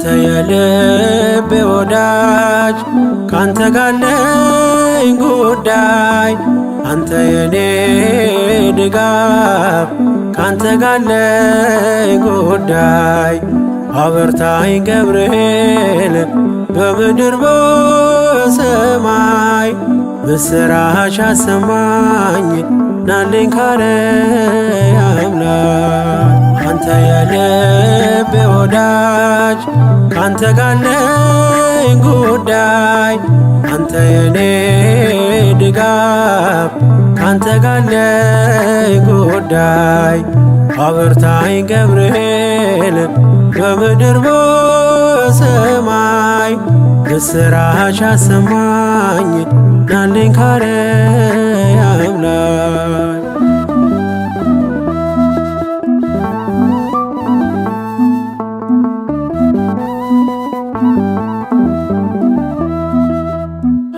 አንተ የልቤ ወዳጅ ካንተ ጋር አለኝ ጉዳይ አንተ የኔ ድጋፍ ካንተ ጋር አለኝ ጉዳይ አበርታኝ ገብርኤል በምድር በሰማይ ምስራች አሰማኝ ናልኝ ካርያም ላይ አንተ የልቤ ወዳጅ ካንተ ጋር አለኝ ጉዳይ አንተ የኔ ድጋፍ ካንተ ጋር አለኝ ጉዳይ አበርታኝ ገብርኤል በምድር በሰማይ ምስራች አሰማኝ ናልኝ ካርያም ላይ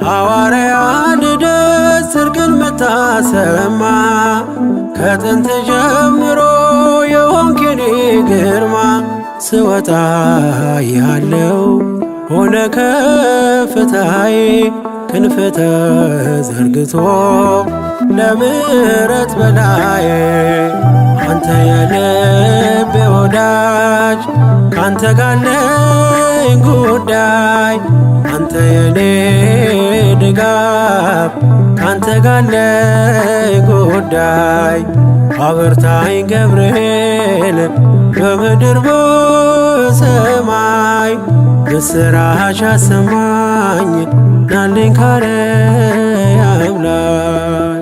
ሐዋርያ ልደት ጽድቅን ምታሰማ ከጥንት ጀምሮ የሆንክ የኔ ግርማ ስወጣ ያለው ሆነ ከፍታዬ ክንፍ ተዘርግቶ ለምሕረት በላዬ አንተ የልቤ ወዳጅ ካንተ ጋር አለኝ ጉዳይ አንተ የኔ ድጋፍ ካንተ ጋር አለኝ ጉዳይ አበርታኝ ገብርኤል በምድር በሰማይ ምስራች አሰማኝ ናልኝ ካርያም ላይ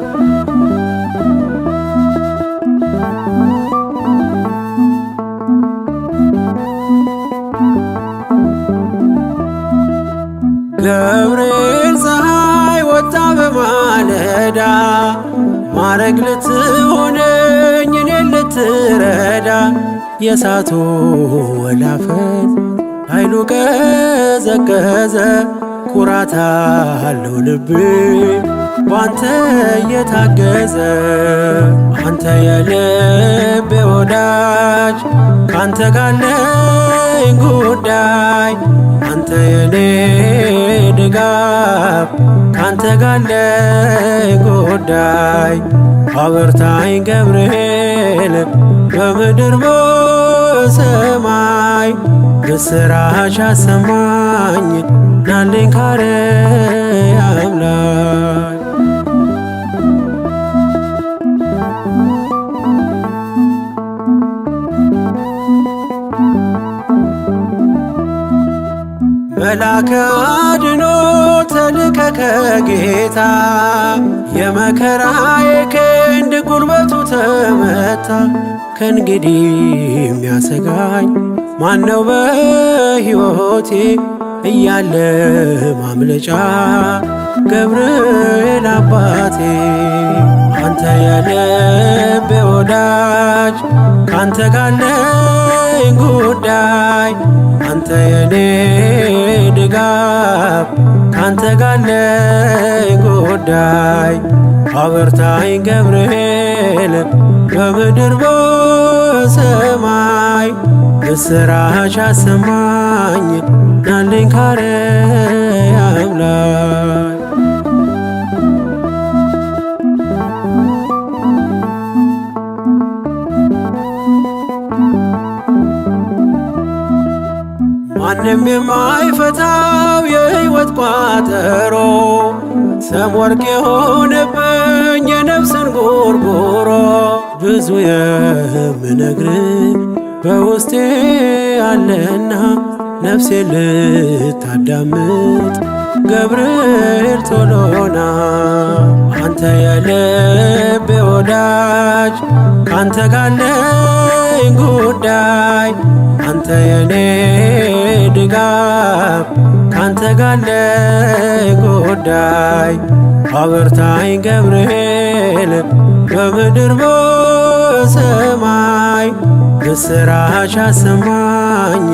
ገብርኤል ፀሐይ ወጣ በማለዳ ማረግ ልትሆነኝ እኔን ልትረዳ የእሳቱ ወላፈን ኃይሉ ቀዘቀዘ ኩራት አለው ልቤ ባንተ የታገዘ አንተ የልቤ ወዳጅ ካንተ ጋር አለኝ ጉዳይ አንተ የኔ ድጋፍ ካንተ ጋር አለኝ ጉዳይ አበርታኝ ገብርኤል በምድር በሰማይ ምስራች አሰማኝ ናልኝ ካርያም ላይ መልአከ አድኖ ተልከ ከጌታ የመከራዬ ክንድ ጉልበቱ ተመታ ከእንግዲህ የሚያሰጋኝ ማነው በሕይወቴ እያለ ማምለጫ ገብርኤል አባቴ አንተ የልቤ ወዳጅ ካንተ ጋር አለኝ ጉዳይ አንተ የኔ ድጋፍ ካንተ ጋር አለኝ ጉዳይ አበርታኝ ገብርኤል በምድር በሰማይ ምስራች አሰማኝ ናልኝ ካርያም ላይ ማንም የማይፈታው የሕይወት ቋጠሮ ሰም ወርቅ የሆነብኝ የነፍስን ጎርጎሮ ብዙ የምነግርህ በውስጤ አለና ነፍሴ ልታዳምጥ ገብርኤል ቶሎና አንተ የልቤ ወዳጅ ካንተ ጋር አለኝ ጉዳይ አንተ የኔ ድጋፍ ካንተ ጋር አለኝ ጉዳይ አበርታኝ ገብርኤል በምድር በሰማይ ምስራች አሰማኝ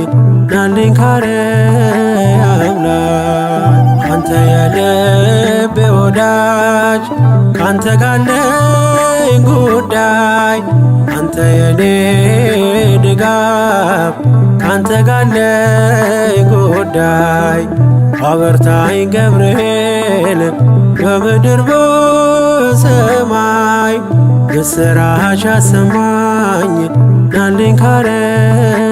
ናልኝ ካርያም ላይ አንተ የልቤ ወዳጅ ካንተ ጋር አለኝ ጉዳይ አንተ የኔ ድጋፍ ካንተ ጋለኝ ጉዳይ አበርታኝ ገብርኤል በምድር በሰማይ ምስራች አሰማኝ ናልኝ ካርያም